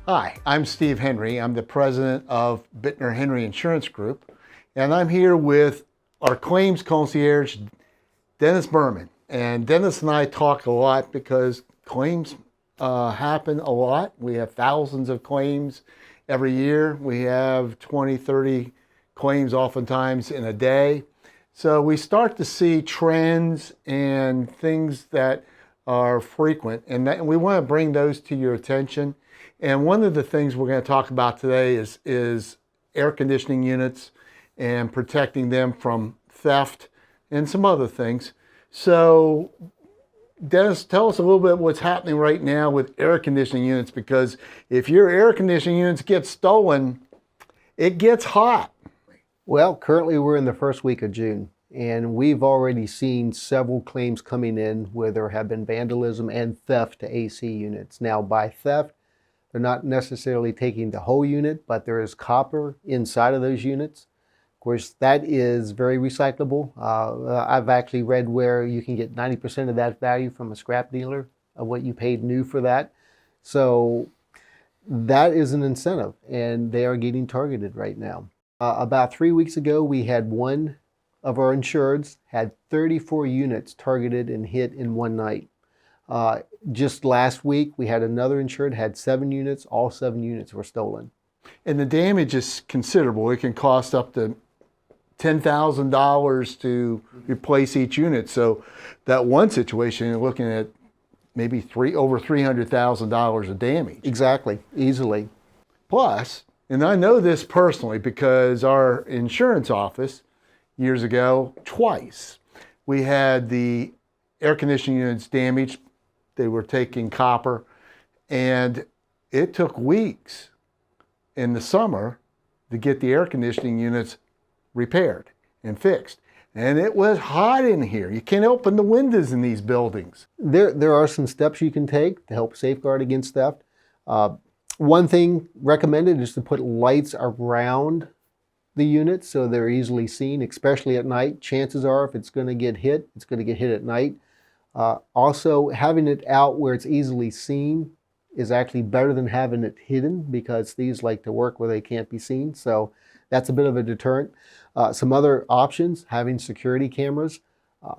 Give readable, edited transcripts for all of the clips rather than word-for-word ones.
Hi, I'm Steve Henry. I'm the president of Bitner Henry Insurance Group, and I'm here with our claims concierge, Dennis Berman. And Dennis and I talk a lot because claims happen a lot. We have thousands of claims every year. We have 20, 30 claims oftentimes in a day. So we start to see trends and things that are frequent, and we want to bring those to your attention. And one of the things we're going to talk about today is air conditioning units and protecting them from theft and some other things. So Dennis, tell us a little bit what's happening right now with air conditioning units, because if your air conditioning units get stolen, it gets hot. Well, currently we're in the first week of June, and we've already seen several claims coming in where there have been vandalism and theft to AC units. Now, by theft, they're not necessarily taking the whole unit, but there is copper inside of those units. Of course, that is very recyclable. I've actually read where you can get 90% of that value from a scrap dealer of what you paid new for that. So that is an incentive, and they are getting targeted right now. About 3 weeks ago, we had one of our insureds had 34 units targeted and hit in one night. Just last week, we had another insured had 7 units. All 7 units were stolen. And the damage is considerable. It can cost up to $10,000 to replace each unit. So that one situation, you're looking at maybe over $300,000 of damage. Exactly, easily. Plus, and I know this personally because our insurance office years ago, twice, we had the air conditioning units damaged. They were taking copper, and it took weeks in the summer to get the air conditioning units repaired and fixed. And it was hot in here. You can't open the windows in these buildings. There are some steps you can take to help safeguard against theft. One thing recommended is to put lights around the units so they're easily seen, especially at night. Chances are if it's going to get hit, it's going to get hit at night. Also, having it out where it's easily seen is actually better than having it hidden, because thieves like to work where they can't be seen. So that's a bit of a deterrent. Some other options, having security cameras.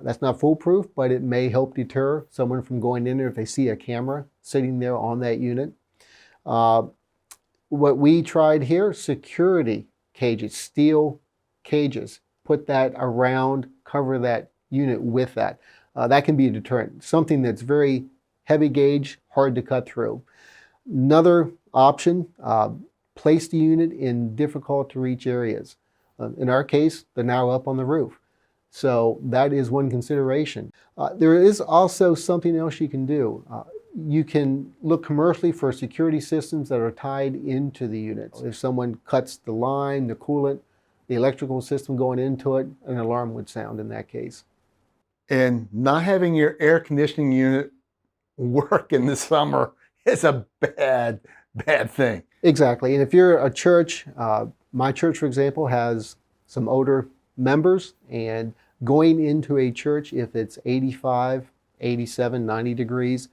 That's not foolproof, but it may help deter someone from going in there if they see a camera sitting there on that unit. What we tried here, security cages, steel cages. Put that around, cover that unit with that. That can be a deterrent. Something that's very heavy gauge, hard to cut through. Another option, place the unit in difficult to reach areas. In our case, they're now up on the roof. So that is one consideration. There is also something else you can do. You can look commercially for security systems that are tied into the units. If someone cuts the line, the coolant, the electrical system going into it, an alarm would sound in that case. And not having your air conditioning unit work in the summer is a bad thing. Exactly. And if you're a church, my church, for example, has some older members, and going into a church, if it's 85, 87, 90 degrees,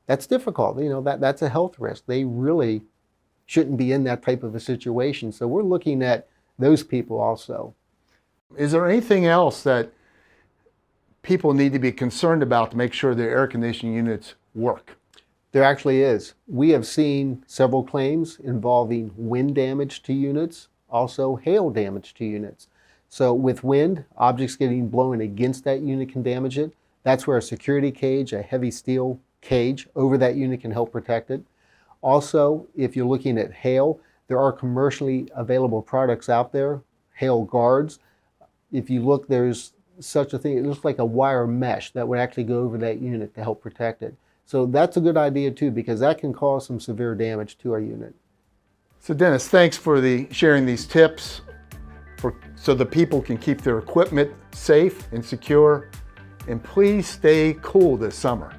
that's difficult. You know, that's a health risk. They really shouldn't be in that type of a situation. So we're looking at those people also. Is there anything else that people need to be concerned about to make sure their air conditioning units work? There actually is. We have seen several claims involving wind damage to units, also hail damage to units. So with wind, objects getting blown against that unit can damage it. That's where a security cage, a heavy steel cage over that unit, can help protect it. Also, if you're looking at hail, there are commercially available products out there, hail guards. If you look, there's such a thing. It looks like a wire mesh that would actually go over that unit to help protect it. So that's a good idea too, because that can cause some severe damage to our unit. So Dennis, thanks for sharing these tips so the people can keep their equipment safe and secure. And please stay cool this summer.